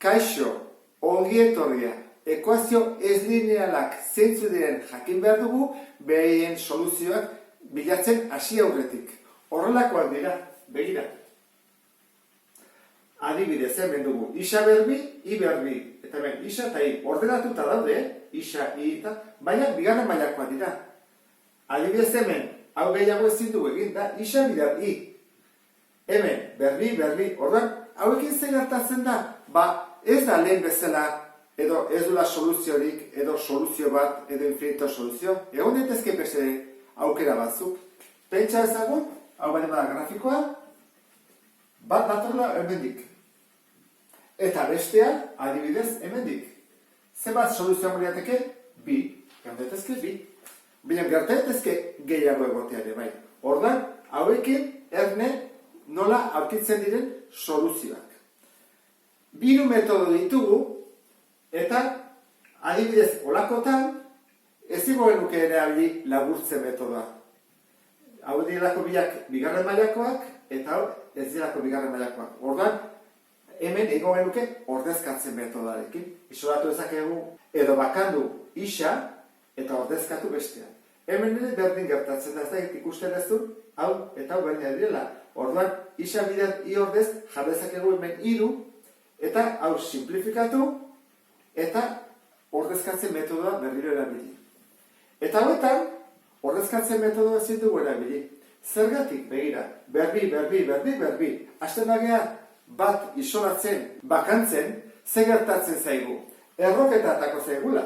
Kaixo, ongi etorria, ekuazio ez linealak zeintzu diren jakin behar dugu behien soluzioak bilatzen hasi aurretik. Horrelakoak dira, begira. Adibidez, hemen dugu, isa berbi, i berbi. Eta hemen, isa eta i ordenatuta daude, isa, i eta, baina bigarren mailakoak dira. Adibidez hemen, hau gehiago ezin dugu egin da, isa bidar i. Hemen, berbi, berbi, orduan, hauekin zer gertatzen da? Ba, ez da lehen bezala, edo ez dula soluziorik, edo soluzio bat, edo infinito soluzio. Egon daitezke beste aukera batzuk. Pentsa ezagun, hau bale bada grafikoa, bat datorla hemendik. Eta bestea, adibidez, hemendik. Zenbat soluzioa moriateke? Bi. Egon daitezke, bi. Baina gerta daitezke gehiago egotea ere, bai. Orduan, hauekin erne nola aurkitzen diren soluzioak. Biru metodo ditugu, eta adibidez olakotan, ez genuke ere abili laburtze metodoa. Hau direlako biak bigarren mailakoak, eta hau ez direlako bigarren mailakoak. Orduan, hemen ego genuke ordezkatzen metodoarekin. Isolatu ezakegu edo bakandu isa eta ordezkatu bestean. Hemen ere berdin gertatzen da, ez da ikusten ez du, hau eta hau berdina direla. Orduan, isa bidean i ordez jarrezakegu hemen iru, eta hau simplifikatu, eta ordezkatzen metodoa berriro erabili. Eta hauetan, ordezkatzen metodoa ezin dugu erabili. Zergatik, begira, berbi, berbi, berbi, berbi. Hasten bagea bat isolatzen, bakantzen, ze gertatzen zaigu. Erroketa atako zaigula.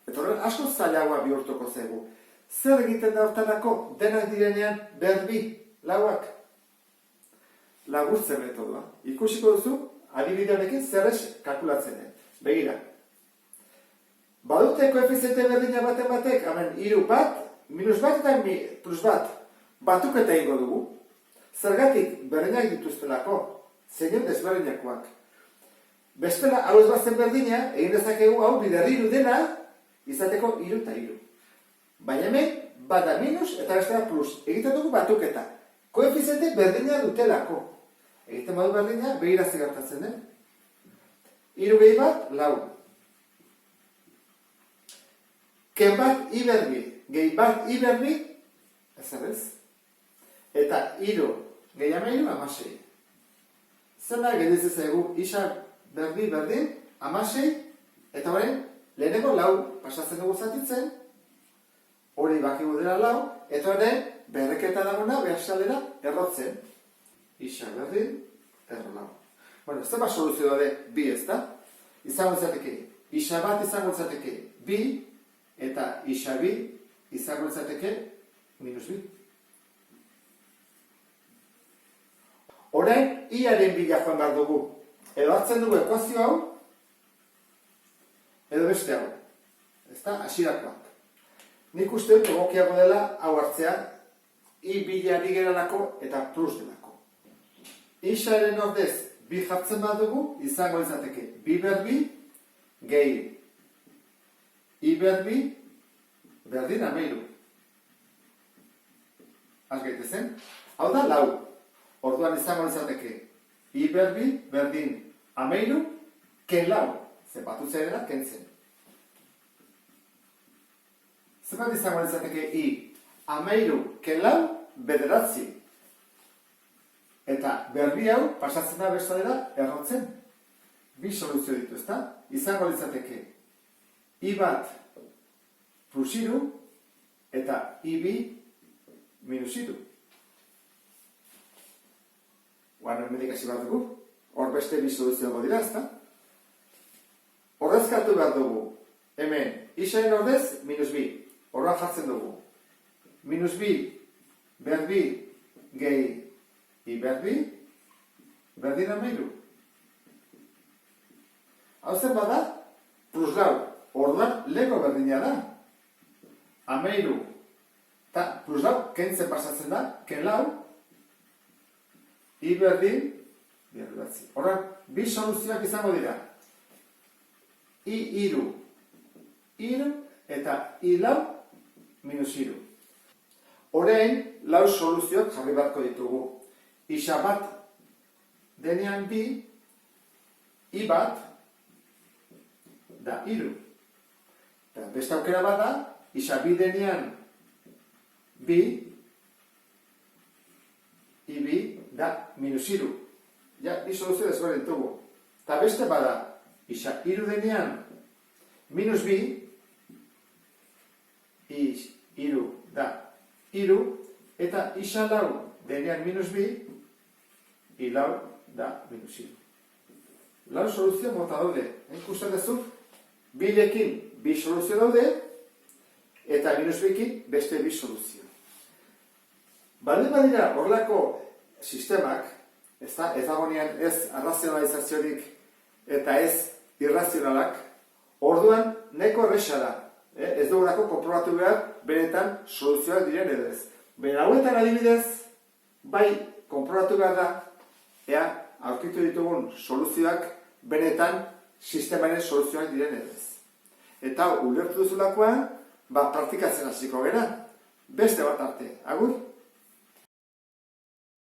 Eta horren asko zailagoa bihurtuko zaigu. Zer egiten da hortarako denak direnean berbi, lauak? Laburtze metodoa. Ikusiko duzu, adibide honekin zer ez kalkulatzen den. Begira. Badute koefiziente berdina batek, hemen iru bat, minus bat eta plus bat. Batuketa ingo dugu. Zergatik berdinak dituztelako, zeinen desberdinakoak. Bestela, hau ez bazen berdina, egin dezakegu hau bider iru dena, izateko iru eta iru. Baina hemen, bada minus eta bestela plus. Egiten dugu batuketa. Koefiziente berdina dutelako. Egiten badu berdina, begira ze gertatzen den. Iru gehi bat, lau. Ken bat i berbi, gehi bat i berbi, ez. Eta iru gehi amairu, amasei. Zer da, gediz ezaigu, isa berbi berdin, amasei, eta horrein, leheneko lau pasatzen dugu zatitzen, hori bakigu dela lau, eta horrein, berreketa dagona, behar errotzen. Isa berdin, erro lau. Bueno, ez da soluzio daude bi ez da? Izango izateke, isa bat izango izateke bi, eta isa bi izango izateke minus bi. Orain, iaren bila joan behar dugu. Edo hartzen dugu ekuazio hau, edo beste hau. Ez da, hasirakoak. Nik uste dut egokiago dela hau hartzea, i bilari geralako eta plus delako. Isaren ordez, bi jartzen bat dugu, izango izateke bi berbi, gehi i berbi, berdin amairu. Az gaitezen? Hau da, lau. Orduan izango izateke i berbi, berdin amairu, ken lau. Zepatu zaidera, kentzen. Zepat izango izateke i amairu, ken lau, bederatzi. Eta berbi hau, pasatzen da bestadera, errotzen. Bi soluzio ditu, ezta? Izango izateke i bat plus iru, eta i bi minus iru. Guarda, hemendik hasi bat dugu. Hor beste bi soluzio dago dira, ezta? Ordezkatu behar dugu. Hemen, isaren ordez, minus bi. Horra jartzen dugu. Minus bi, berbi, gehi, i berbi, berdin amairu. Hau zen bada, plus lau. Orduan, lego berdina da. Amairu. Eta plus lau, kentzen pasatzen da, ken lau, i berdin, berdin. Horren, bi soluzioak izango dira. I iru, eta i lau, minus iru. Horrein, lau soluzioak jarri beharko ditugu. Isa bat denean bi, i bat, da 3. Eta beste aukera bat da, isa bi denean bi, ibi da -3. Ja, bi soluzio desberdin dugu. Eta beste bada, isa 3 denean -2, -3 da 3, eta isa 4 denean -2, -4 da -3. Lau soluzio mota daude. Ikusten duzu, birekin bi soluzio daude, eta -2ekin beste bi soluzio. Baldin badira horrelako sistemak, ez dagoenean ez arrazionalizaziorik eta ez irrazionalak, orduan nahiko erresa da. Ez dugulako konprobatu behar benetan soluzioak diren edo ez. Baina hauetan adibidez, bai konprobatu behar da, ea aurkitu ditugun soluzioak benetan sistemaren soluzioak diren edo ez. Eta ulertu duzulakoan, praktikatzen hasiko gara. Beste bat arte. Agur?